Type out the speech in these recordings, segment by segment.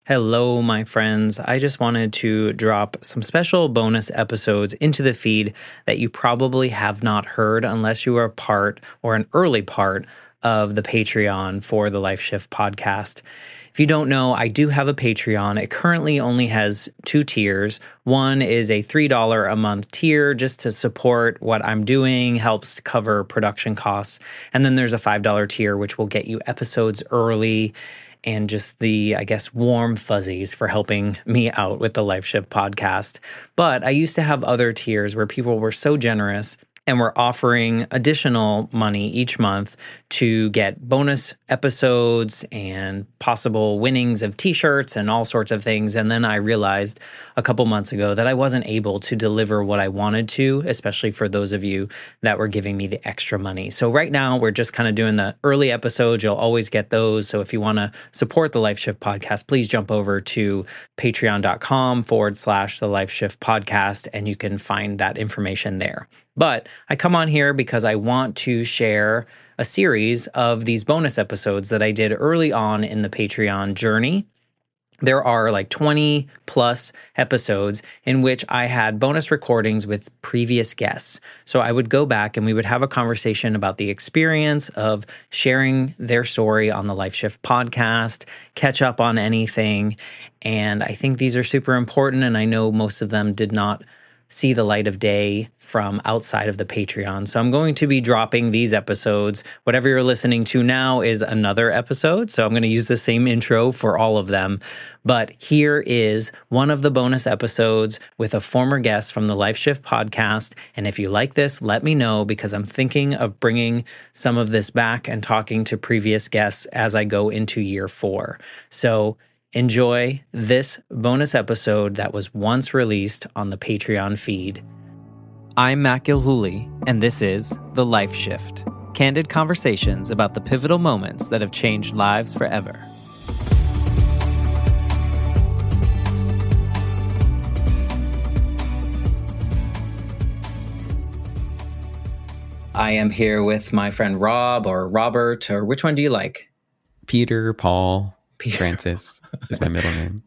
Hello, my friends. I just wanted to drop some special bonus episodes into the feed that you probably have not heard unless you are a part or an early part of the Patreon for the Life Shift podcast. If you don't know, I do have a Patreon. It currently only has two tiers. One is a $3 a month tier just to support what I'm doing, helps cover production costs. And then there's a $5 tier, which will get you episodes early and just the, I guess, warm fuzzies for helping me out with the Life Shift podcast. But I used to have other tiers where people were so generous and were offering additional money each month to get bonus episodes and possible winnings of t-shirts and all sorts of things. And then I realized a couple months ago that I wasn't able to deliver what I wanted to, especially for those of you that were giving me the extra money. So right now we're just kind of doing the early episodes. You'll always get those. So if you want to support the Life Shift podcast, please jump over to patreon.com/the Life Shift podcast, and you can find that information there. But I come on here because I want to share a series of these bonus episodes that I did early on in the Patreon journey. There are like 20 plus episodes in which I had bonus recordings with previous guests. So I would go back and we would have a conversation about the experience of sharing their story on the Life Shift podcast, catch up on anything. And I think these are super important. And I know most of them did not see the light of day from outside of the Patreon. So I'm going to be dropping these episodes. Whatever you're listening to now is another episode. So I'm going to use the same intro for all of them. But here is one of the bonus episodes with a former guest from the Life Shift podcast. And if you like this, let me know, because I'm thinking of bringing some of this back and talking to previous guests as I go into year 4. So enjoy this bonus episode that was once released on the Patreon feed. I'm Matt Gilhooly, and this is The Life Shift, candid conversations about the pivotal moments that have changed lives forever. I am here with my friend Rob, or Robert, or which one do you like? Peterpaul. Francis is my middle name.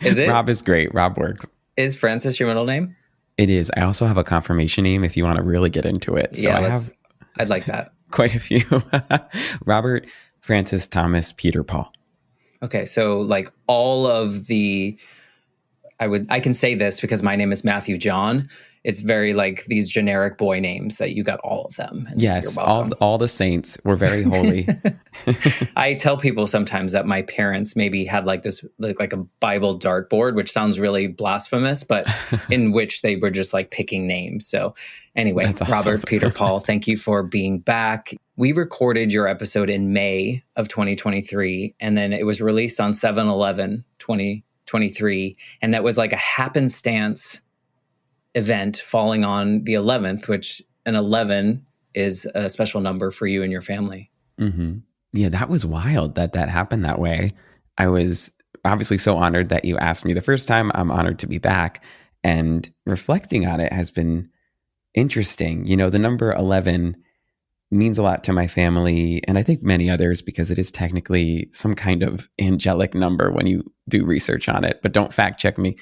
Is it? Rob is great. Rob works. Is Francis your middle name? It is. I also have a confirmation name if you want to really get into it. So yeah, I'd like that. Quite a few. Robert, Francis, Thomas, Peterpaul. Okay, so like all of the, I can say this because my name is Matthew John. It's very like these generic boy names that you got all of them. Yes, all the saints were very holy. I tell people sometimes that my parents maybe had like this, like a Bible dartboard, which sounds really blasphemous, but in which they were just like picking names. So anyway, That's awesome. Robert, Peterpaul, thank you for being back. We recorded your episode in May of 2023, and then it was released on 7/11/2023. And that was like a happenstance event falling on the 11th, which an 11 is a special number for you and your family. Mm-hmm. Yeah, that was wild that happened that way. I was obviously so honored that you asked me the first time. I'm honored to be back, and reflecting on it has been interesting. You know, the number 11 means a lot to my family, and I think many others, because it is technically some kind of angelic number when you do research on it, but don't fact check me.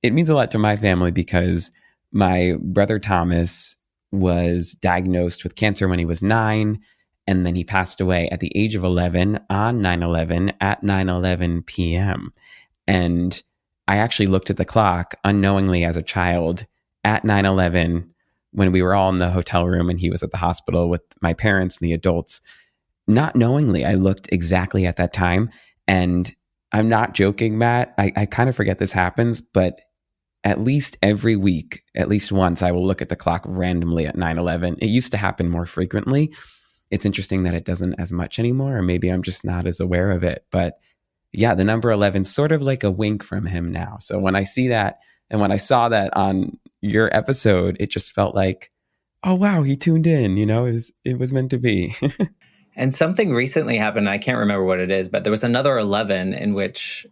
It means a lot to my family because my brother Thomas was diagnosed with cancer when he was 9, and then he passed away at the age of 11 on 9/11 at 9:11 p.m. And I actually looked at the clock unknowingly as a child at 9/11 when we were all in the hotel room and he was at the hospital with my parents and the adults. Not knowingly, I looked exactly at that time. And I'm not joking, Matt. I kind of forget this happens, but at least every week, at least once, I will look at the clock randomly at 9/11. It used to happen more frequently. It's interesting that it doesn't as much anymore, or maybe I'm just not as aware of it. But yeah, the number 11 is sort of like a wink from him now. So when I see that, and when I saw that on your episode, it just felt like, oh, wow, he tuned in. You know, it was meant to be. And something recently happened. I can't remember what it is, but there was another 11 in which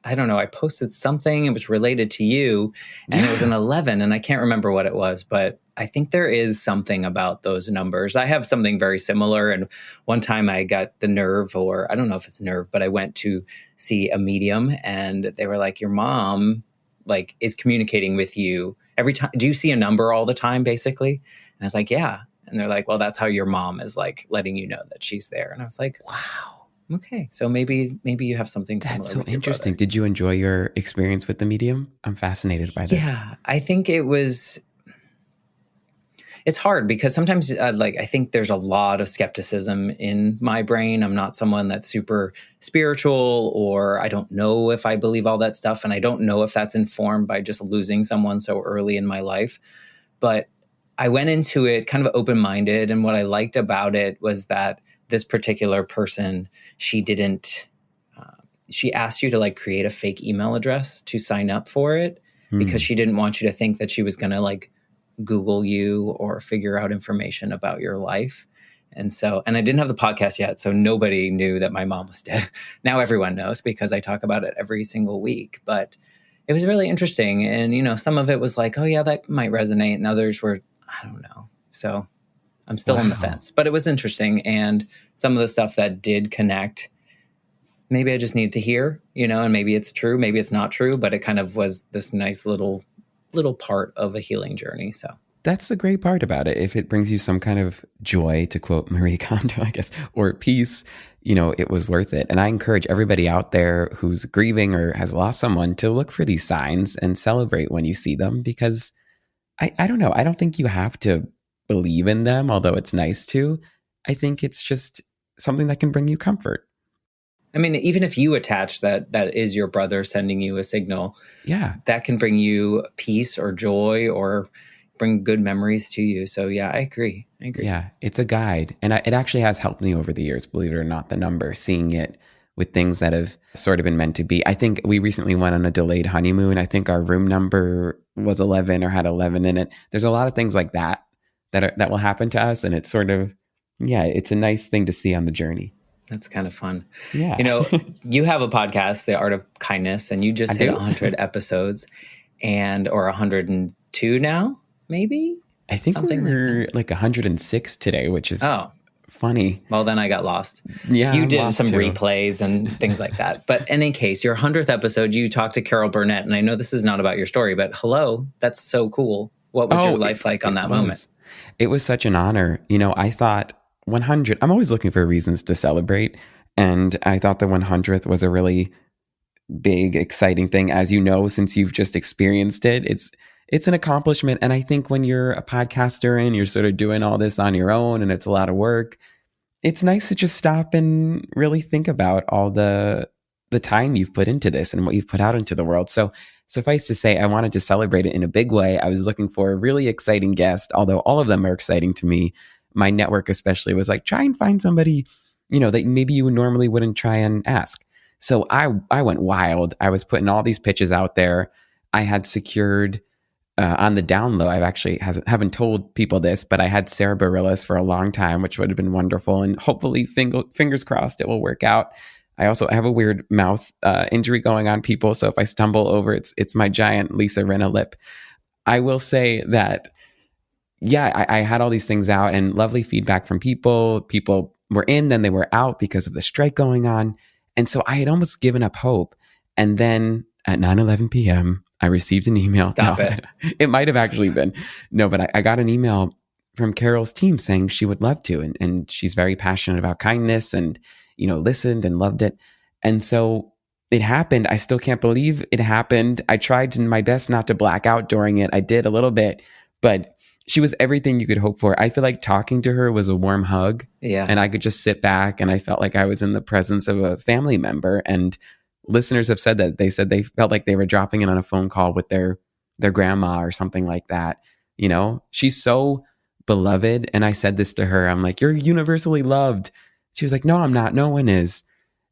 I don't know, I posted something, it was related to you, and it was an Yeah. 11, and I can't remember what it was, but I think there is something about those numbers. I have something very similar. And one time I got the nerve, or I don't know if it's nerve, but I went to see a medium and they were like, your mom like is communicating with you every time. Do you see a number all the time, basically? And I was like, yeah. And they're like, well, that's how your mom is like letting you know that she's there. And I was like, Wow. okay, so maybe you have something That's similar so with your interesting. brother. Did you enjoy your experience with the medium? I'm fascinated by this. Yeah, I think it was. It's hard because sometimes, like, I think there's a lot of skepticism in my brain. I'm not someone that's super spiritual, or I don't know if I believe all that stuff, and I don't know if that's informed by just losing someone so early in my life. But I went into it kind of open-minded, and what I liked about it was that this particular person, she didn't. She asked you to like create a fake email address to sign up for it because Hmm. she didn't want you to think that she was going to like Google you or figure out information about your life. And I didn't have the podcast yet, so nobody knew that my mom was dead. Now everyone knows because I talk about it every single week. But it was really interesting. And, some of it was like, oh, yeah, that might resonate. And others were, I don't know. So I'm still on the Wow. fence. But it was interesting. And some of the stuff that did connect, maybe I just need to hear, and maybe it's true, maybe it's not true, but it kind of was this nice little part of a healing journey. So That's the great part about it. If it brings you some kind of joy, to quote Marie Kondo, I guess, or peace, it was worth it. And I encourage everybody out there who's grieving or has lost someone to look for these signs and celebrate when you see them, because I don't know. I don't think you have to believe in them, although it's nice to. I think it's just something that can bring you comfort. I mean, even if you attach that is your brother sending you a signal, Yeah. that can bring you peace or joy or bring good memories to you. So yeah, I agree. Yeah, it's a guide. And it actually has helped me over the years, believe it or not, the number, seeing it with things that have sort of been meant to be. I think we recently went on a delayed honeymoon. I think our room number was 11 or had 11 in it. There's a lot of things like that will happen to us. And it's sort of, yeah, it's a nice thing to see on the journey. That's kind of fun. Yeah, You have a podcast, The Art of Kindness, and you I just hit do. 100 episodes or 102 now, maybe? I think Something like that. we're like 106 today, which is Oh, funny. well, then I got lost. Yeah, You I'm did lost some too. replays and things like that. But in any case, your 100th episode, you talked to Carol Burnett. And I know this is not about your story, but hello, that's so cool. What was your Oh, life like on it that moment? was. It was such an honor. I thought 100, I'm always looking for reasons to celebrate. And I thought the 100th was a really big, exciting thing. As you know, since you've just experienced it, it's an accomplishment. And I think when you're a podcaster and you're sort of doing all this on your own and it's a lot of work, it's nice to just stop and really think about all the time you've put into this and what you've put out into the world. So suffice to say, I wanted to celebrate it in a big way. I was looking for a really exciting guest, although all of them are exciting to me. My network especially was like, try and find somebody, that maybe you normally wouldn't try and ask. So I went wild. I was putting all these pitches out there. I had secured on the down low. I've actually haven't told people this, but I had Sarah Bareilles for a long time, which would have been wonderful. And hopefully, fingers crossed, it will work out. I also have a weird mouth injury going on, people. So if I stumble over, it's my giant Lisa Rinna lip. I will say that, yeah, I had all these things out and lovely feedback from people. People were in, then they were out because of the strike going on. And so I had almost given up hope. And then at 9:11 p.m., I received an email. Stop it. It might have actually been. No, but I got an email from Carol's team saying she would love to. And she's very passionate about kindness and, listened and loved it. And so it happened. I still can't believe it happened. I tried my best not to black out during it. I did a little bit, but she was everything you could hope for. I feel like talking to her was a warm hug. Yeah. And I could just sit back and I felt like I was in the presence of a family member. And listeners have said that. They said they felt like they were dropping in on a phone call with their grandma or something like that. She's so beloved. And I said this to her. I'm like, you're universally loved. She was like, no, I'm not. No one is.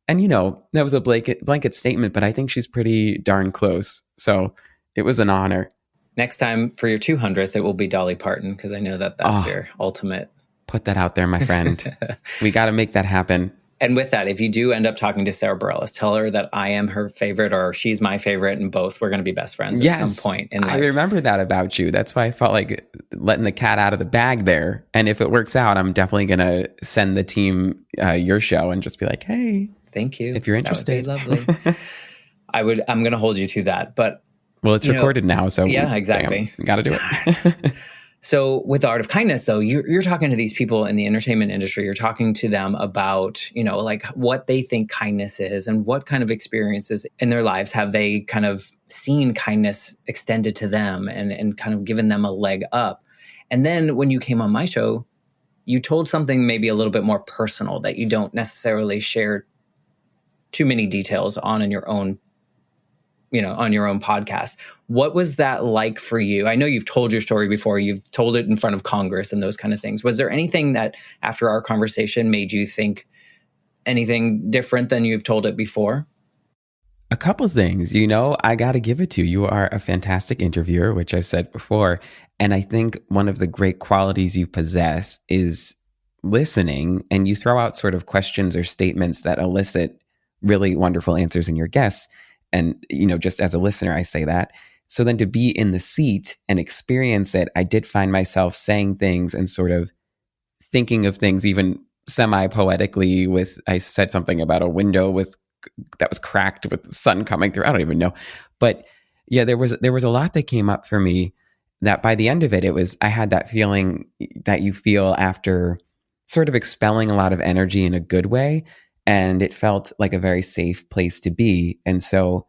And, that was a blanket statement, but I think she's pretty darn close. So it was an honor. Next time for your 200th, it will be Dolly Parton, because I know that's your ultimate. Put that out there, my friend. We got to make that happen. And with that, if you do end up talking to Sarah Bareilles, tell her that I am her favorite or she's my favorite, and both we're going to be best friends at some Yes, point in I life. remember that about you. That's why I felt like letting the cat out of the bag there. And if it works out, I'm definitely going to send the team your show and just be like, hey, thank you. If you're interested. That would be lovely. I'm going to hold you to that. But well, it's recorded now, so yeah, exactly. Got to do it. So with the art of kindness, though, you're talking to these people in the entertainment industry. You're talking to them about, like what they think kindness is and what kind of experiences in their lives have they kind of seen kindness extended to them and kind of given them a leg up. And then when you came on my show, you told something maybe a little bit more personal that you don't necessarily share too many details on in your own on your own podcast. What was that like for you? I know you've told your story before. You've told it in front of Congress and those kind of things. Was there anything that after our conversation made you think anything different than you've told it before? A couple things, I got to give it to you. You are a fantastic interviewer, which I've said before. And I think one of the great qualities you possess is listening, and you throw out sort of questions or statements that elicit really wonderful answers in your guests. And, just as a listener, I say that. So then to be in the seat and experience it, I did find myself saying things and sort of thinking of things even semi-poetically I said something about a window that was cracked with the sun coming through. I don't even know. But yeah, there was a lot that came up for me that by the end of it, I had that feeling that you feel after sort of expelling a lot of energy in a good way. And it felt like a very safe place to be. And so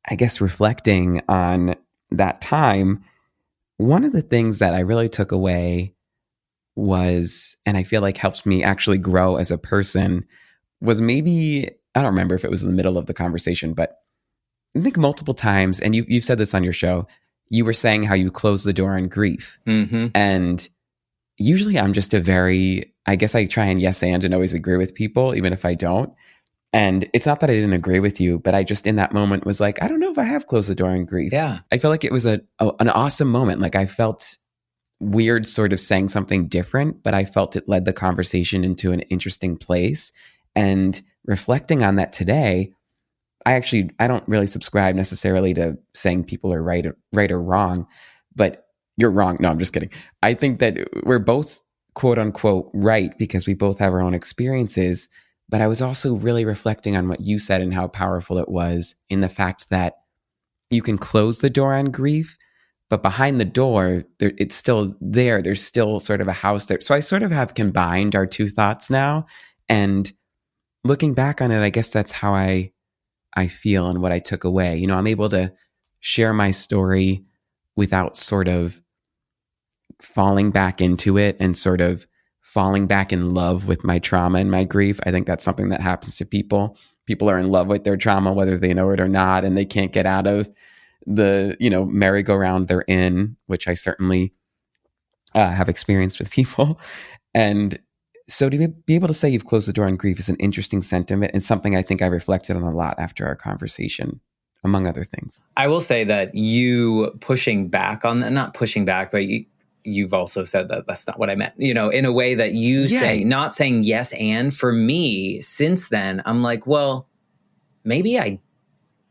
I guess reflecting on that time, one of the things that I really took away was, and I feel like helped me actually grow as a person, was maybe, I don't remember if it was in the middle of the conversation, but I think multiple times, and you've said this on your show, you were saying how you close the door on grief. Mm-hmm. And usually I'm just I guess I try and yes and always agree with people, even if I don't. And it's not that I didn't agree with you, but I just in that moment was like, I don't know if I have closed the door on grief. Yeah. I feel like it was an awesome moment. Like I felt weird sort of saying something different, but I felt it led the conversation into an interesting place. And reflecting on that today, I don't really subscribe necessarily to saying people are right or wrong, but you're wrong. No, I'm just kidding. I think that we're both quote unquote right because we both have our own experiences. But I was also really reflecting on what you said and how powerful it was in the fact that you can close the door on grief, but behind the door, it's still there. There's still sort of a house there. So I sort of have combined our two thoughts now. And looking back on it, I guess that's how I feel and what I took away. I'm able to share my story without sort of falling back into it and sort of falling back in love with my trauma and my grief. I think that's something that happens to people. People are in love with their trauma, whether they know it or not, and they can't get out of the, merry-go-round they're in, which I certainly have experienced with people. And so to be able to say you've closed the door on grief is an interesting sentiment and something I think I reflected on a lot after our conversation, among other things. I will say that you pushing back on that, not pushing back, but you've also said that that's not what I meant, in a way that you say, not saying yes. And for me, since then, I'm like, well, maybe I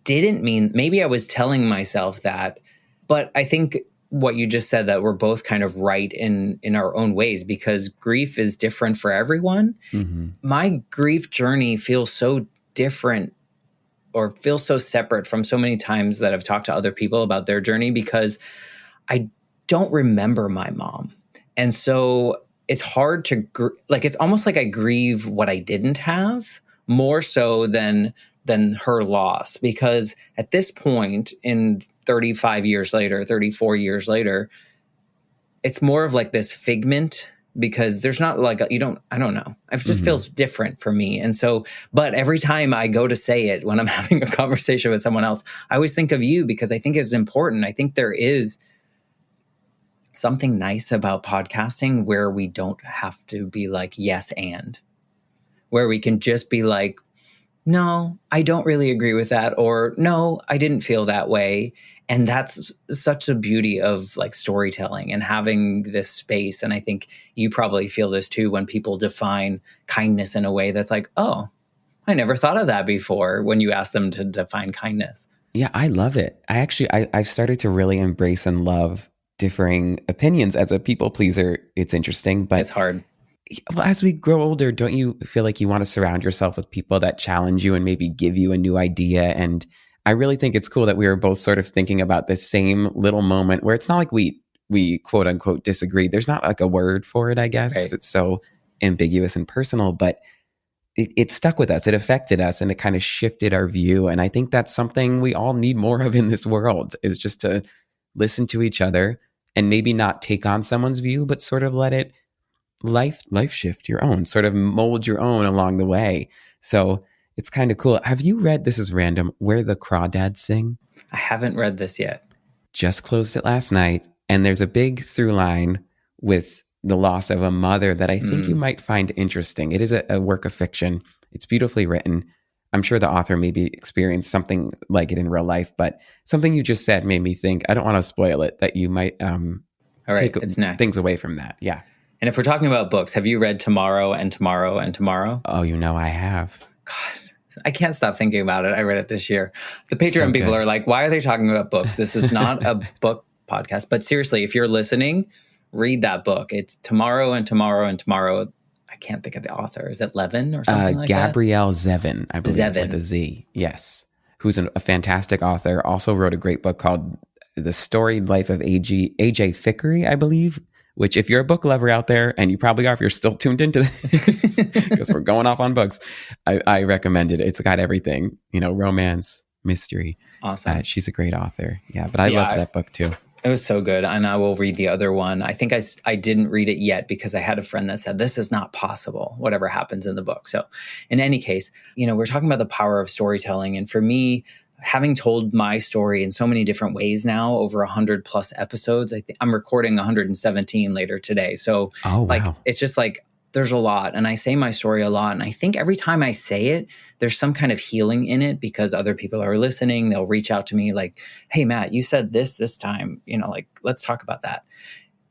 didn't mean, maybe I was telling myself that, but I think what you just said, that we're both kind of right in our own ways, because grief is different for everyone. Mm-hmm. My grief journey feels so different or feels so separate from so many times that I've talked to other people about their journey, because I don't remember my mom. And so it's hard to, it's almost like I grieve what I didn't have more so than her loss, because at this point in 35 years later, 34 years later, it's more of like this figment, because there's not like, I don't know. It just feels different for me. And so, but every time I go to say it, when I'm having a conversation with someone else, I always think of you, because I think it's important. I think there is something nice about podcasting where we don't have to be like, yes, and where we can just be like, no, I don't really agree with that, or no, I didn't feel that way. And that's such a beauty of like storytelling and having this space. And I think you probably feel this too, when people define kindness in a way that's like, oh, I never thought of that before when you asked them to define kindness. Yeah, I love it. I've started to really embrace and love differing opinions. As a people pleaser, it's interesting, It's but hard. well, as we grow older, don't you feel like you want to surround yourself with people that challenge you and maybe give you a new idea? And I really think it's cool that we were both sort of thinking about this same little moment where it's not like we quote unquote disagree. There's not like a word for it, I guess, because Right. it's so ambiguous and personal, but it stuck with us. It affected us and it kind of shifted our view. And I think that's something we all need more of in this world, is just to listen to each other and maybe not take on someone's view, but sort of let it life shift your own, sort of mold your own along the way. So it's kind of cool. Have you read, this is random, Where the Crawdads Sing? I haven't read this yet. Just closed it last night. And there's a big through line with the loss of a mother that I think you might find interesting. It is a work of fiction. It's beautifully written. I'm sure the author maybe experienced something like it in real life, but something you just said made me think, I don't want to spoil it, that you might All right, take it's next. things away from that. Yeah. And if we're talking about books, have you read Tomorrow and Tomorrow and Tomorrow? Oh, I have. God, I can't stop thinking about it. I read it this year. The Patreon So people good. are like, why are they talking about books? This is not a book podcast. But seriously, if you're listening, read that book. It's Tomorrow and Tomorrow and Tomorrow. I can't think of the author. Is it Levin or something like Gabrielle Zevin, I believe, Zevin. with a Z. Yes. Who's a fantastic author. Also wrote a great book called The Storied Life of A.J. Fickery, I believe, which if you're a book lover out there, and you probably are if you're still tuned into this, because we're going off on books, I recommend it. It's got everything, romance, mystery. Awesome. She's a great author. Yeah, but I love that book too. It was so good. And I will read the other one. I think I didn't read it yet because I had a friend that said, this is not possible, whatever happens in the book. So in any case, we're talking about the power of storytelling. And for me, having told my story in so many different ways now, over 100 plus episodes, I think I'm recording 117 later today. So it's just like, there's a lot. And I say my story a lot. And I think every time I say it, there's some kind of healing in it because other people are listening. They'll reach out to me like, hey, Matt, you said this time, let's talk about that.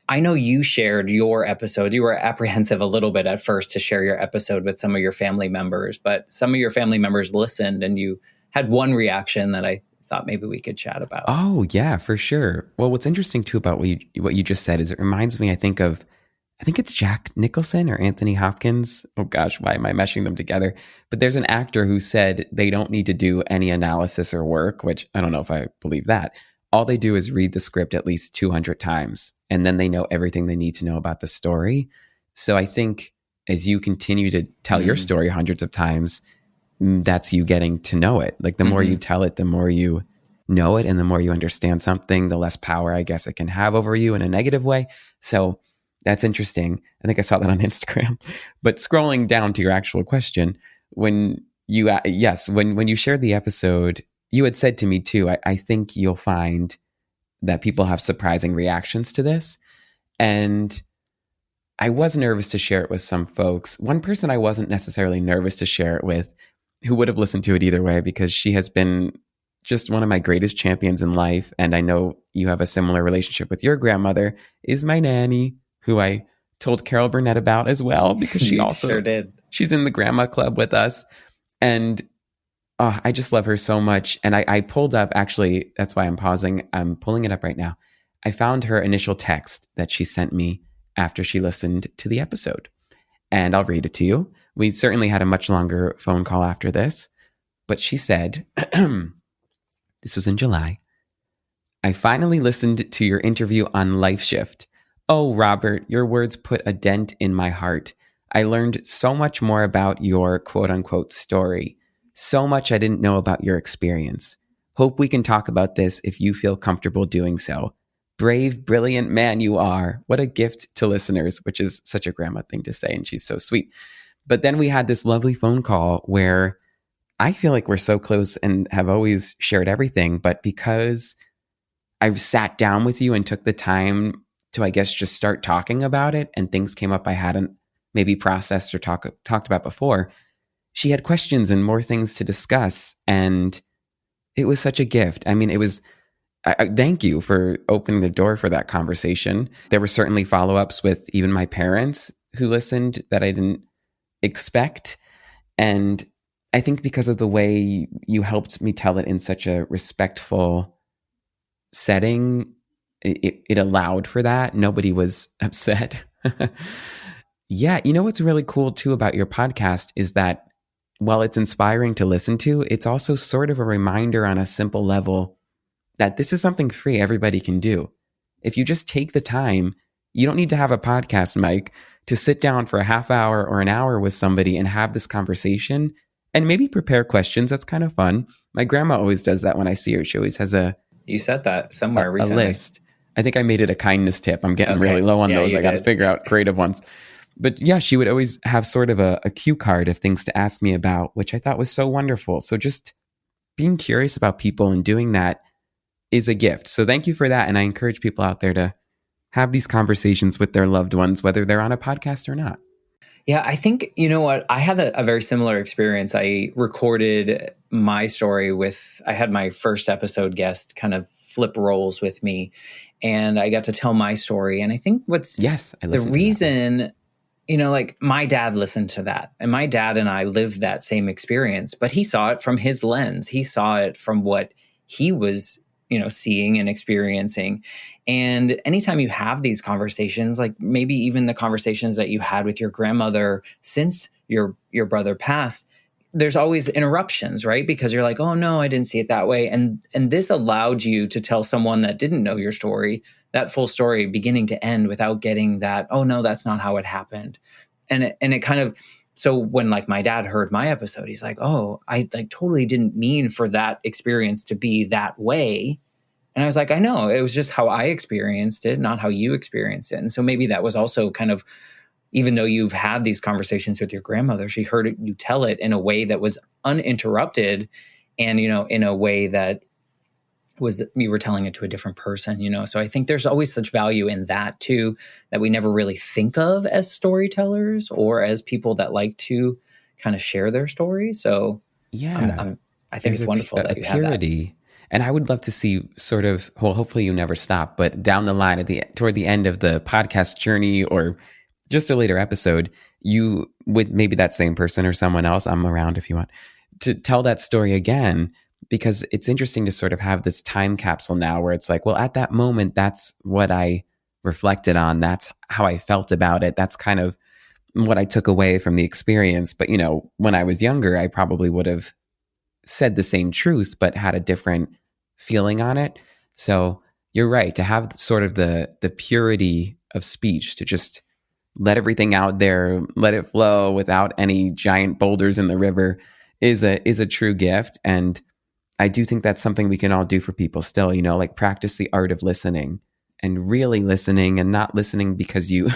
I know you shared your episode. You were apprehensive a little bit at first to share your episode with some of your family members, but some of your family members listened and you had one reaction that I thought maybe we could chat about. Oh, yeah, for sure. Well, what's interesting too about what you just said is it reminds me, I think it's Jack Nicholson or Anthony Hopkins. Oh gosh, why am I meshing them together? But there's an actor who said they don't need to do any analysis or work, which I don't know if I believe that. All they do is read the script at least 200 times, and then they know everything they need to know about the story. So I think as you continue to tell your story hundreds of times, that's you getting to know it. Like the more you tell it, the more you know it, and the more you understand something, the less power, I guess, it can have over you in a negative way. So that's interesting. I think I saw that on Instagram. But scrolling down to your actual question, when you shared the episode, you had said to me too, I think you'll find that people have surprising reactions to this. And I was nervous to share it with some folks. One person I wasn't necessarily nervous to share it with, who would have listened to it either way, because she has been just one of my greatest champions in life. And I know you have a similar relationship with your grandmother, is my nanny, who I told Carol Burnett about as well, because she also sure did. She's in the grandma club with us. And I just love her so much. And I pulled up, actually, that's why I'm pausing. I'm pulling it up right now. I found her initial text that she sent me after she listened to the episode. And I'll read it to you. We certainly had a much longer phone call after this. But she said, this was in July, I finally listened to your interview on Life Shift. Oh, Robert, your words put a dent in my heart. I learned so much more about your quote unquote story. So much I didn't know about your experience. Hope we can talk about this if you feel comfortable doing so. Brave, brilliant man you are. What a gift to listeners, which is such a grandma thing to say, and she's so sweet. But then we had this lovely phone call where I feel like we're so close and have always shared everything, but because I sat down with you and took the time to, I guess, just start talking about it, and things came up I hadn't maybe processed or talked about before, she had questions and more things to discuss. And it was such a gift. I mean, it was, thank you for opening the door for that conversation. There were certainly follow-ups with even my parents who listened that I didn't expect. And I think because of the way you helped me tell it in such a respectful setting, it allowed for that. Nobody was upset. Yeah, you know what's really cool too about your podcast is that while it's inspiring to listen to, it's also sort of a reminder on a simple level that this is something free everybody can do. If you just take the time, you don't need to have a podcast mic to sit down for a half hour or an hour with somebody and have this conversation and maybe prepare questions. That's kind of fun. My grandma always does that when I see her. She always has You said that somewhere a recently. list. I think I made it a kindness tip. I'm getting Okay. really low on Yeah, those. you I got to did. figure out creative ones. But yeah, she would always have sort of a cue card of things to ask me about, which I thought was so wonderful. So just being curious about people and doing that is a gift. So thank you for that. And I encourage people out there to have these conversations with their loved ones, whether they're on a podcast or not. Yeah, I think, you know what? I had a very similar experience. I recorded my story I had my first episode guest kind of flip roles with me, and I got to tell my story. And I think Yes, I the listened to that one. reason, like my dad listened to that, and my dad and I lived that same experience, but he saw it from his lens. He saw it from what he was, seeing and experiencing. And anytime you have these conversations, like maybe even the conversations that you had with your grandmother since your brother passed, there's always interruptions, right? Because you're like, oh no, I didn't see it that way. And this allowed you to tell someone that didn't know your story, that full story beginning to end, without getting that, oh no, that's not how it happened. And it kind of, so when like my dad heard my episode, he's like, oh, I like totally didn't mean for that experience to be that way. And I was like, I know, it was just how I experienced it, not how you experienced it. And so maybe that was also kind of, even though you've had these conversations with your grandmother, she heard you tell it in a way that was uninterrupted, and, in a way that was, you were telling it to a different person, So I think there's always such value in that too, that we never really think of as storytellers or as people that like to kind of share their story. So Yeah, I think there's it's wonderful a that you had that. purity. And I would love to see sort of, well, hopefully you never stop, but down the line toward the end of the podcast journey or just a later episode, you with maybe that same person or someone else, I'm around if you want, to tell that story again, because it's interesting to sort of have this time capsule now where it's like, well, at that moment, that's what I reflected on. That's how I felt about it. That's kind of what I took away from the experience. But, when I was younger, I probably would have said the same truth, but had a different feeling on it. So you're right, to have sort of the purity of speech, to just let everything out there, let it flow without any giant boulders in the river is a true gift. And I do think that's something we can all do for people still, like practice the art of listening and really listening, and not listening because you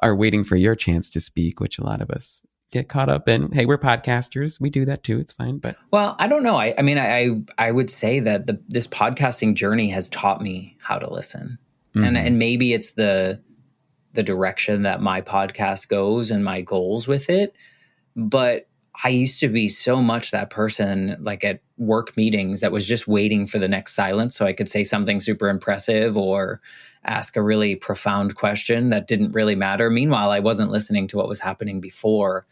are waiting for your chance to speak, which a lot of us get caught up in. Hey, we're podcasters. We do that too. It's fine. But Well, I don't know. I mean, I would say that this podcasting journey has taught me how to listen, and maybe it's the direction that my podcast goes and my goals with it. But I used to be so much that person, like at work meetings, that was just waiting for the next silence so I could say something super impressive or ask a really profound question that didn't really matter. Meanwhile, I wasn't listening to what was happening before.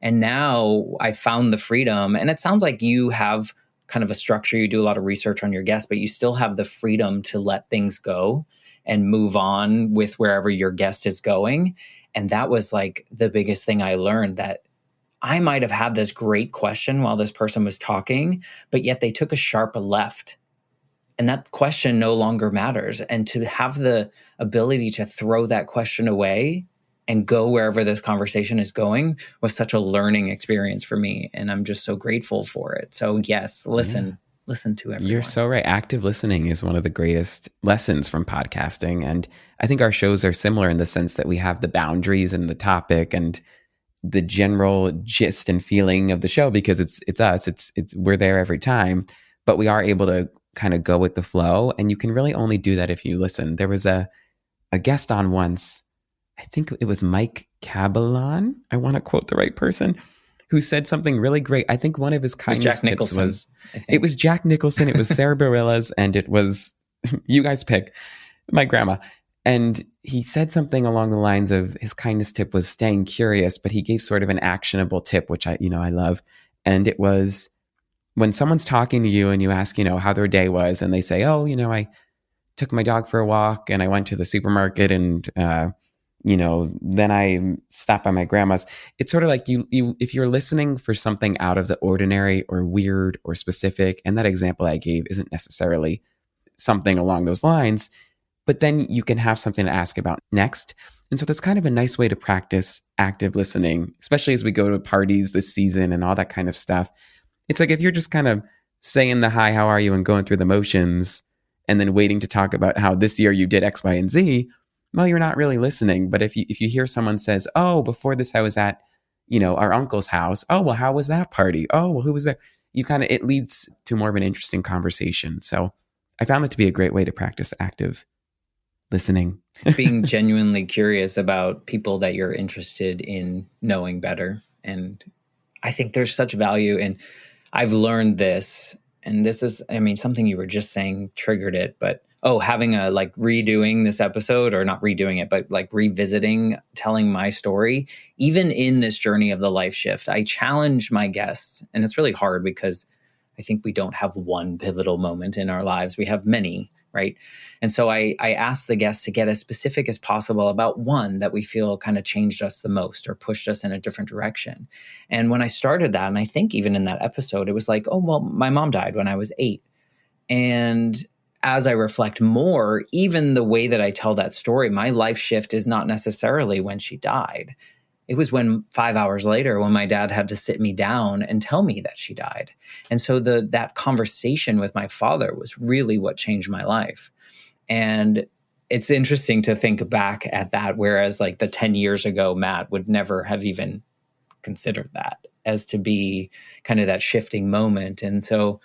And now I found the freedom, and it sounds like you have kind of a structure. You do a lot of research on your guests, but you still have the freedom to let things go and move on with wherever your guest is going. And that was like the biggest thing I learned, that I might have had this great question while this person was talking, but yet they took a sharp left. And that question no longer matters. And to have the ability to throw that question away and go wherever this conversation is going was such a learning experience for me. And I'm just so grateful for it. So yes, listen to everyone. You're so right. Active listening is one of the greatest lessons from podcasting. And I think our shows are similar in the sense that we have the boundaries and the topic and the general gist and feeling of the show, because it's us. It's we're there every time, but we are able to kind of go with the flow. And you can really only do that if you listen. There was a guest on once, I think it was Mike Cabalon. I want to quote the right person, who said something really great. I think one of his kindness tips was, it was Jack Nicholson, it was Sarah Bareilles, and it was, you guys pick, my grandma. And he said something along the lines of his kindness tip was staying curious, but he gave sort of an actionable tip, which I love. And it was when someone's talking to you and you ask, how their day was, and they say, oh, I took my dog for a walk and I went to the supermarket and, then I stopped by my grandma's. It's sort of like you if you're listening for something out of the ordinary or weird or specific, and that example I gave isn't necessarily something along those lines, but then you can have something to ask about next. And so that's kind of a nice way to practice active listening, especially as we go to parties this season and all that kind of stuff. It's like if you're just kind of saying the hi, how are you, and going through the motions and then waiting to talk about how this year you did X, Y, and Z, well, you're not really listening. But if you hear someone says, oh, before this I was at, our uncle's house. Oh, well, how was that party? Oh, well, who was there? It leads to more of an interesting conversation. So I found it to be a great way to practice active listening. Being genuinely curious about people that you're interested in knowing better. And I think there's such value in, I've learned this, and this is, something you were just saying triggered it, but having a redoing this episode, or not redoing it, but revisiting, telling my story, even in this journey of the life shift, I challenge my guests, and it's really hard because I think we don't have one pivotal moment in our lives. We have many, right? And so I asked the guests to get as specific as possible about one that we feel kind of changed us the most or pushed us in a different direction. And when I started that, and I think even in that episode, it was like, oh, well, my mom died when I was 8. And as I reflect more, even the way that I tell that story, my life shift is not necessarily when she died. It was when 5 hours later, when my dad had to sit me down and tell me that she died. And so that conversation with my father was really what changed my life. And it's interesting to think back at that, whereas the 10 years ago, Matt would never have even considered that as to be kind of that shifting moment. And so,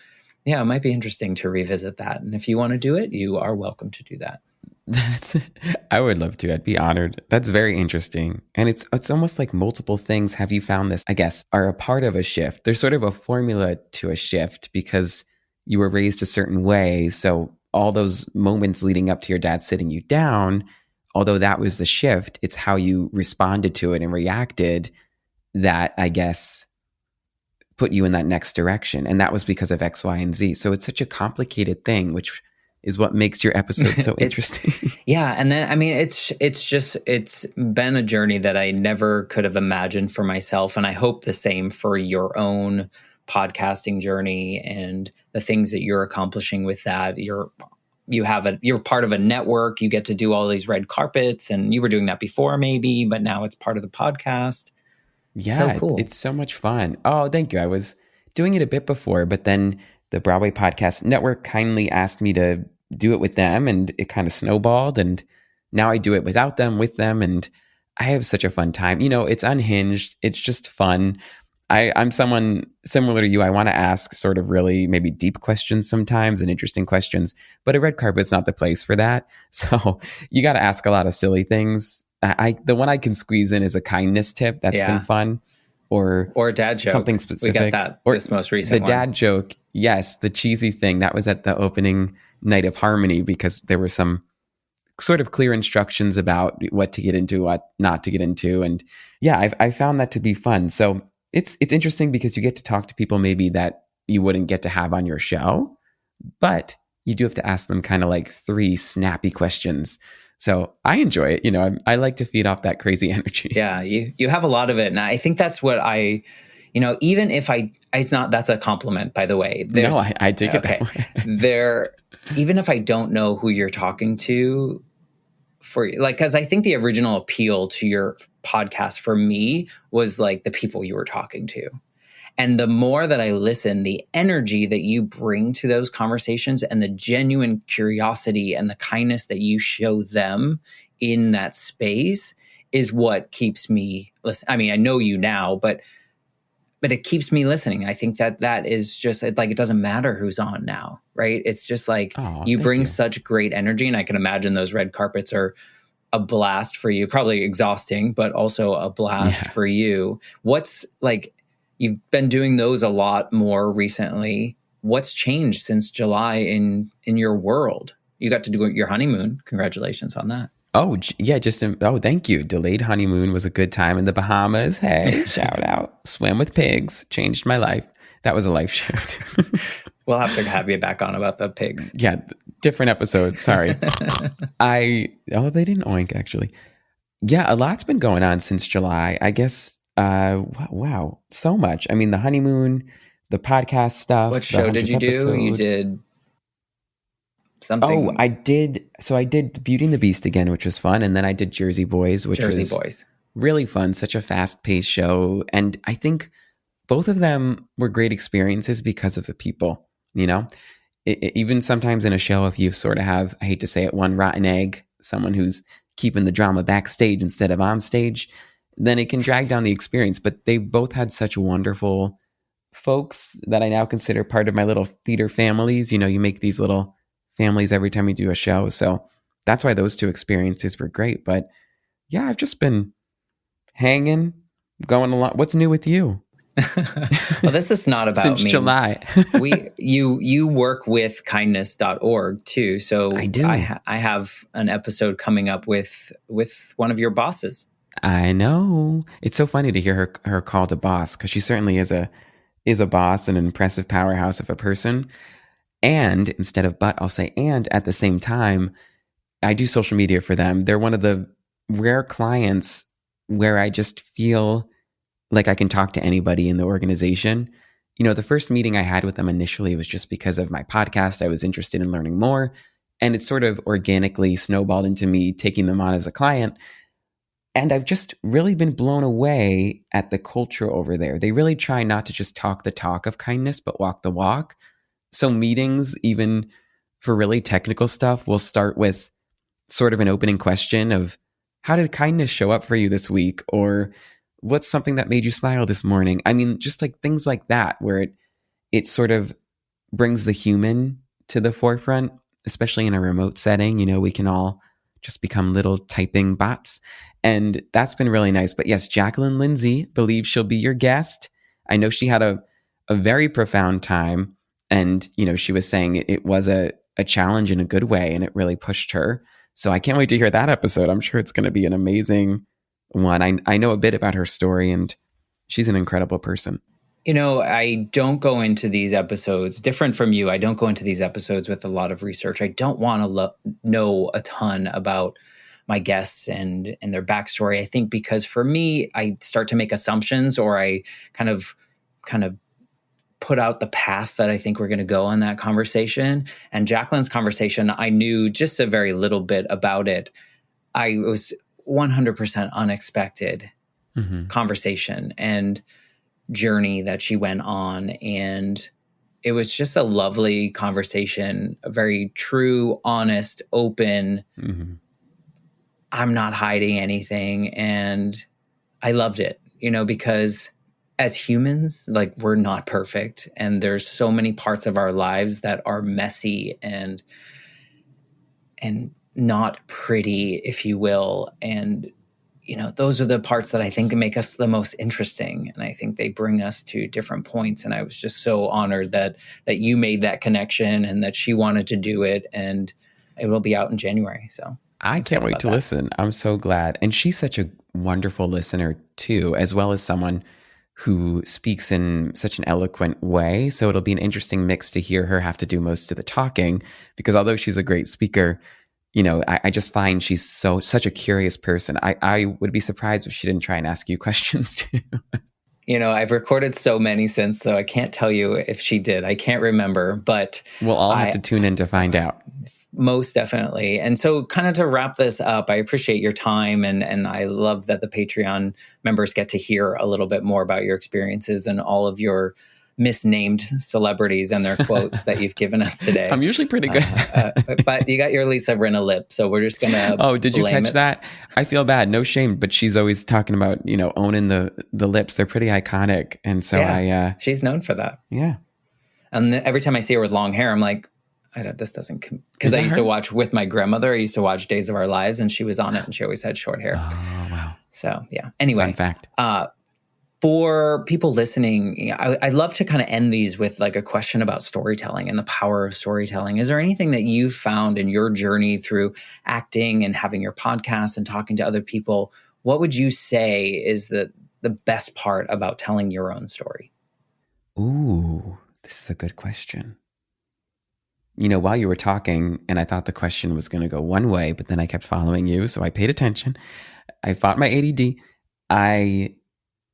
yeah, it might be interesting to revisit that. And if you want to do it, you are welcome to do that. I would love to. I'd be honored. That's very interesting. And it's almost like multiple things. Have you found this, I guess, are a part of a shift? There's sort of a formula to a shift because you were raised a certain way. So all those moments leading up to your dad sitting you down, although that was the shift, it's how you responded to it and reacted that, I guess, put you in that next direction. And that was because of X, Y, and Z. So it's such a complicated thing, which is what makes your episode so interesting. Yeah. And then, it's been a journey that I never could have imagined for myself. And I hope the same for your own podcasting journey and the things that you're accomplishing with that. You're part of a network. You get to do all these red carpets, and you were doing that before maybe, but now it's part of the podcast. Yeah, so cool. It's so much fun. Oh, thank you. I was doing it a bit before, but then the Broadway Podcast Network kindly asked me to do it with them, and it kind of snowballed, and now I do it without them, with them, and I have such a fun time. It's unhinged. It's just fun. I'm someone similar to you. I want to ask sort of really maybe deep questions sometimes and interesting questions, but a red carpet's not the place for that. So you got to ask a lot of silly things. The one I can squeeze in is a kindness tip. That's been fun. Or a dad joke. Something specific. We got that this most recent one. The dad joke. Yes, the cheesy thing. That was at the opening night of Harmony because there were some sort of clear instructions about what to get into, what not to get into. And yeah, I found that to be fun. So it's interesting because you get to talk to people maybe that you wouldn't get to have on your show, but you do have to ask them kind of like 3 snappy questions. So I enjoy it. I like to feed off that crazy energy. Yeah, you have a lot of it. And I think that's what even if that's a compliment, by the way. No, I take it that way. Even if I don't know who you're talking to, because I think the original appeal to your podcast for me was the people you were talking to. And the more that I listen, the energy that you bring to those conversations and the genuine curiosity and the kindness that you show them in that space is what keeps me listening. I know you now, but it keeps me listening. I think that is just it doesn't matter who's on now, right? It's just you bring such great energy, and I can imagine those red carpets are a blast for you, probably exhausting, but also a blast for you. What's you've been doing those a lot more recently. What's changed since July in your world? You got to do your honeymoon. Congratulations on that. Oh, yeah, thank you. Delayed honeymoon was a good time in the Bahamas. Hey, shout out. Swam with pigs, changed my life. That was a life shift. We'll have to have you back on about the pigs. Yeah, different episode. Sorry. They didn't oink actually. Yeah, a lot's been going on since July. I guess, wow, so much. I mean, the honeymoon, the podcast stuff, What the show did 100th you do? You episode. did Oh, something. I did. So I did Beauty and the Beast again, which was fun. And then I did Jersey Boys, which Jersey was Boys. really fun. Such a fast paced show. And I think both of them were great experiences because of the people, you know? Even sometimes in a show, if you sort of have, I hate to say it, one rotten egg, someone who's keeping the drama backstage instead of on stage, then it can drag down the experience. But they both had such wonderful folks that I now consider part of my little theater families. You know, you make these little families every time you do a show. So that's why those two experiences were great. But yeah, I've just been hanging, going along. What's new with you? Well, this is not about Since me. July. You work with kindness.org too. So I do. I have an episode coming up with one of your bosses. I know. It's so funny to hear her called a boss, because she certainly is a boss, an impressive powerhouse of a person. And instead of but, I'll say and at the same time, I do social media for them. They're one of the rare clients where I just feel like I can talk to anybody in the organization. You know, the first meeting I had with them initially was just because of my podcast. I was interested in learning more, and it sort of organically snowballed into me taking them on as a client. And I've just really been blown away at the culture over there. They really try not to just talk the talk of kindness, but walk the walk. So meetings, even for really technical stuff, will start with sort of an opening question of, how did kindness show up for you this week? Or what's something that made you smile this morning? I mean, just like things like that, where it sort of brings the human to the forefront, especially in a remote setting. You know, we can all just become little typing bots. And that's been really nice. But yes, Jacqueline Lindsay believes she'll be your guest. I know she had a very profound time. And, you know, she was saying it was a challenge in a good way, and it really pushed her. So I can't wait to hear that episode. I'm sure it's going to be an amazing one. I know a bit about her story, and she's an incredible person. You know, I don't go into these episodes, different from you, I don't go into these episodes with a lot of research. I don't want to know a ton about my guests and their backstory. I think because for me, I start to make assumptions, or I kind of put out the path that I think we're going to go on that conversation. And Jacqueline's conversation, I knew just a very little bit about it. It was 100% unexpected conversation and journey that she went on. And it was just a lovely conversation, a very true, honest, open. I'm not hiding anything. And I loved it, you know, because as humans, like, we're not perfect. And there's so many parts of our lives that are messy and not pretty, if you will. And, you know, those are the parts that I think make us the most interesting. And I think they bring us to different points. And I was just so honored that you made that connection and that she wanted to do it. And it will be out in January. So I can't wait to listen. I'm so glad. And she's such a wonderful listener too, as well as someone who speaks in such an eloquent way. So it'll be an interesting mix to hear her have to do most of the talking, because although she's a great speaker, you know, I just find she's such a curious person. I would be surprised if she didn't try and ask you questions too. You know, I've recorded so many since, so I can't tell you if she did. I can't remember, but we'll all have to tune in to find out. Most definitely. And so kind of to wrap this up, I appreciate your time, and I love that the Patreon members get to hear a little bit more about your experiences and all of your misnamed celebrities and their quotes that you've given us today. I'm usually pretty good. But you got your Lisa Rinna lip, so we're just going to Oh, did you catch that? I feel bad. No shame, but she's always talking about, you know, owning the lips. They're pretty iconic. And so she's known for that. Yeah. And every time I see her with long hair, I'm like, this doesn't, because I used to watch with my grandmother. I used to watch Days of Our Lives, and she was on it, and she always had short hair. Oh, wow. So yeah. Anyway, fun fact. For people listening, I'd love to kind of end these with like a question about storytelling and the power of storytelling. Is there anything that you've found in your journey through acting and having your podcast and talking to other people? What would you say is the best part about telling your own story? Ooh, this is a good question. You know, while you were talking, and I thought the question was going to go one way, but then I kept following you. So I paid attention. I fought my ADD. I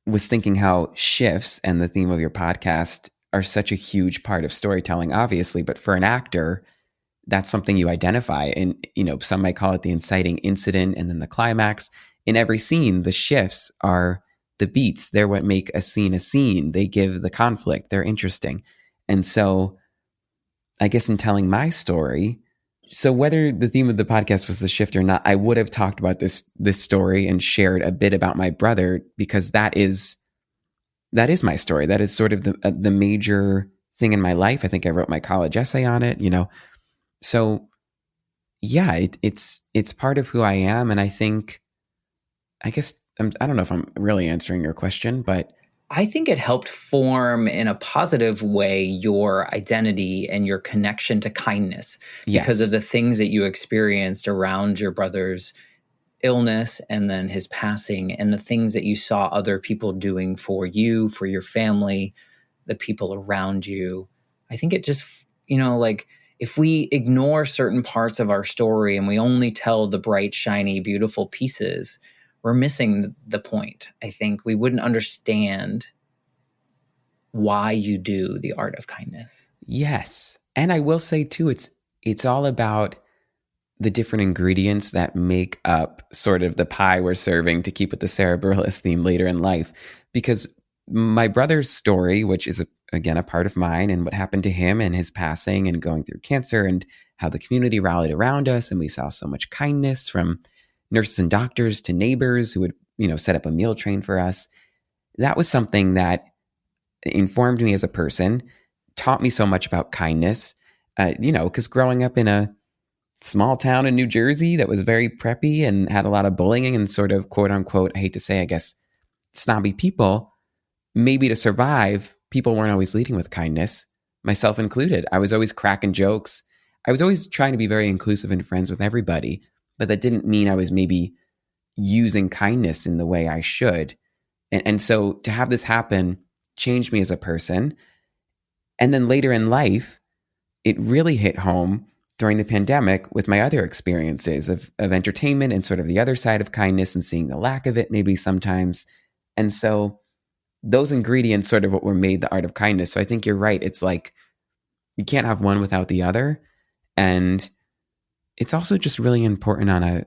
was thinking how shifts and the theme of your podcast are such a huge part of storytelling, obviously, but for an actor, that's something you identify. And, you know, some might call it the inciting incident and then the climax. In every scene, the shifts are the beats. They're what make a scene a scene. They give the conflict. They're interesting. And so I guess in telling my story, so whether the theme of the podcast was the shift or not, I would have talked about this story and shared a bit about my brother, because that is my story. That is sort of the major thing in my life. I think I wrote my college essay on it, you know. So yeah, it's part of who I am, and I guess I don't know if I'm really answering your question, but I think it helped form in a positive way your identity and your connection to kindness because of yes, the things that you experienced around your brother's illness and then his passing, and the things that you saw other people doing for you, for your family, the people around you. I think it just, like if we ignore certain parts of our story and we only tell the bright, shiny, beautiful pieces, we're missing the point. I think we wouldn't understand why you do the art of kindness. yes. And I will say too, it's all about the different ingredients that make up sort of the pie we're serving, to keep with the cerebralist theme later in life. Because my brother's story, which is again a part of mine, and what happened to him and his passing and going through cancer, and how the community rallied around us, and we saw so much kindness from nurses and doctors to neighbors who would, set up a meal train for us. That was something that informed me as a person, taught me so much about kindness. Because growing up in a small town in New Jersey that was very preppy and had a lot of bullying and sort of quote unquote, I hate to say, I guess, snobby people, maybe to survive, people weren't always leading with kindness, myself included. I was always cracking jokes. I was always trying to be very inclusive and friends with everybody, but that didn't mean I was maybe using kindness in the way I should. And so to have this happen changed me as a person. And then later in life, it really hit home during the pandemic with my other experiences of entertainment and sort of the other side of kindness and seeing the lack of it maybe sometimes. And so those ingredients sort of what were made the art of kindness. So I think you're right. It's like you can't have one without the other. And it's also just really important on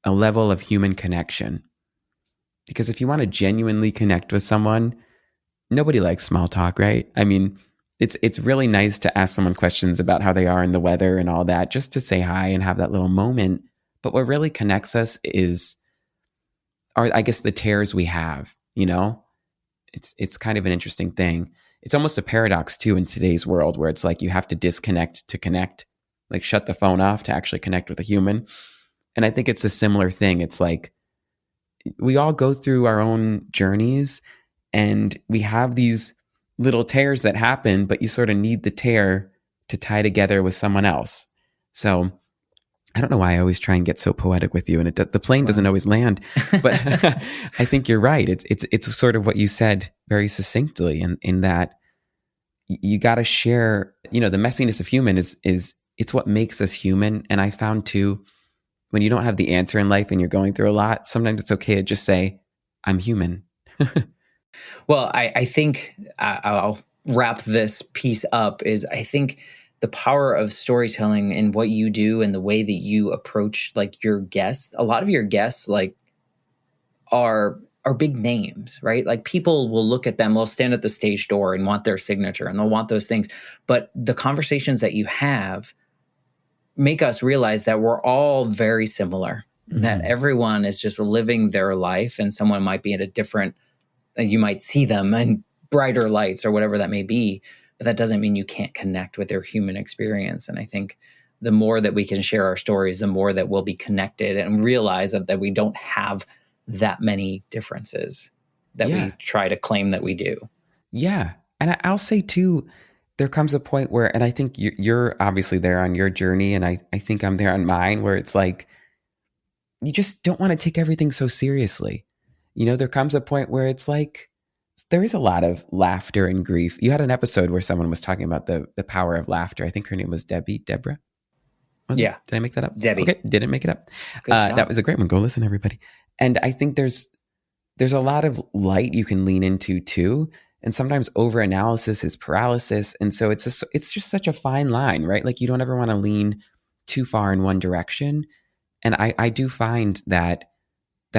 a level of human connection. Because if you want to genuinely connect with someone, nobody likes small talk, right? I mean, it's really nice to ask someone questions about how they are and the weather and all that, just to say hi and have that little moment. But what really connects us are, I guess, the tears we have, It's kind of an interesting thing. It's almost a paradox too in today's world, where it's like you have to disconnect to connect, like shut the phone off to actually connect with a human. And I think it's a similar thing. It's like we all go through our own journeys, and we have these little tears that happen, but you sort of need the tear to tie together with someone else. So I don't know why I always try and get so poetic with you, and the plane doesn't always land. But I think you're right. It's sort of what you said very succinctly, in that you got to share. The messiness of human is it's what makes us human. And I found too, when you don't have the answer in life and you're going through a lot, sometimes it's okay to just say, "I'm human." Well, I think I'll wrap this piece up is I think the power of storytelling and what you do and the way that you approach like your guests. A lot of your guests like are big names, right? Like people will look at them, they'll stand at the stage door and want their signature and they'll want those things. But the conversations that you have make us realize that we're all very similar, that everyone is just living their life, and someone might be at a different, you might see them in brighter lights or whatever that may be, but that doesn't mean you can't connect with their human experience. And I think the more that we can share our stories, the more that we'll be connected and realize that we don't have that many differences. that we try to claim that we do. Yeah. And I'll say too, there comes a point where, and I think you're obviously there on your journey, and I think I'm there on mine, where it's like, you just don't want to take everything so seriously. There comes a point where it's like, there is a lot of laughter and grief. You had an episode where someone was talking about the power of laughter. I think her name was Deborah. Yeah. Did I make that up? Debbie. Okay, didn't make it up. Good job. That was a great one. Go listen, everybody. And I think there's a lot of light you can lean into too. And sometimes overanalysis is paralysis. And so it's just such a fine line, right? Like, you don't ever want to lean too far in one direction. And I do find that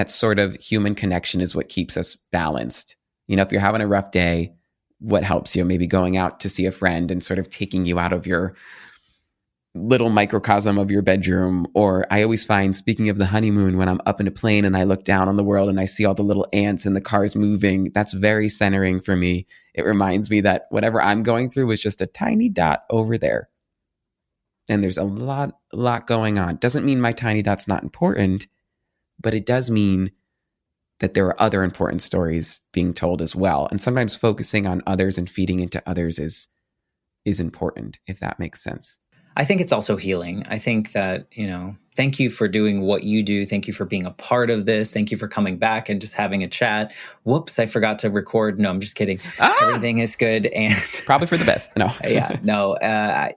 sort of human connection is what keeps us balanced. If you're having a rough day, what helps you? Maybe going out to see a friend and sort of taking you out of your little microcosm of your bedroom. Or I always find, speaking of the honeymoon, when I'm up in a plane and I look down on the world and I see all the little ants and the cars moving, that's very centering for me. It reminds me that whatever I'm going through was just a tiny dot over there. And there's a lot going on. Doesn't mean my tiny dot's not important, but it does mean that there are other important stories being told as well. And sometimes focusing on others and feeding into others is important, if that makes sense. I think it's also healing. I think that, thank you for doing what you do. Thank you for being a part of this. Thank you for coming back and just having a chat. Whoops, I forgot to record. No, I'm just kidding. Everything is good. And probably for the best. No.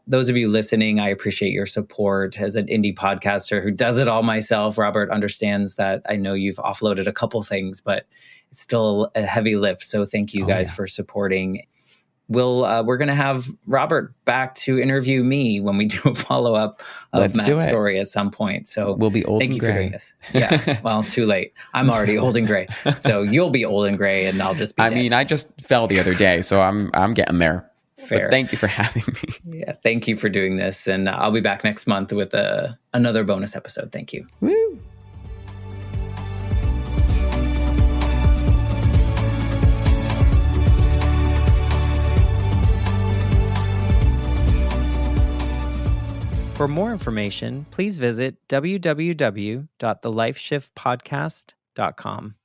Those of you listening, I appreciate your support. As an indie podcaster who does it all myself, Robert understands that. I know you've offloaded a couple things, but it's still a heavy lift. So thank you guys for supporting. We're going to have Robert back to interview me when we do a follow-up of Matt's story at some point. So we'll be old thank and you gray. for doing this. Yeah, well, too late. I'm already old and gray. So you'll be old and gray and I'll just be dead. I just fell the other day, so I'm getting there. Fair. But thank you for having me. Yeah, thank you for doing this. And I'll be back next month with another bonus episode. Thank you. Woo! For more information, please visit www.thelifeshiftpodcast.com.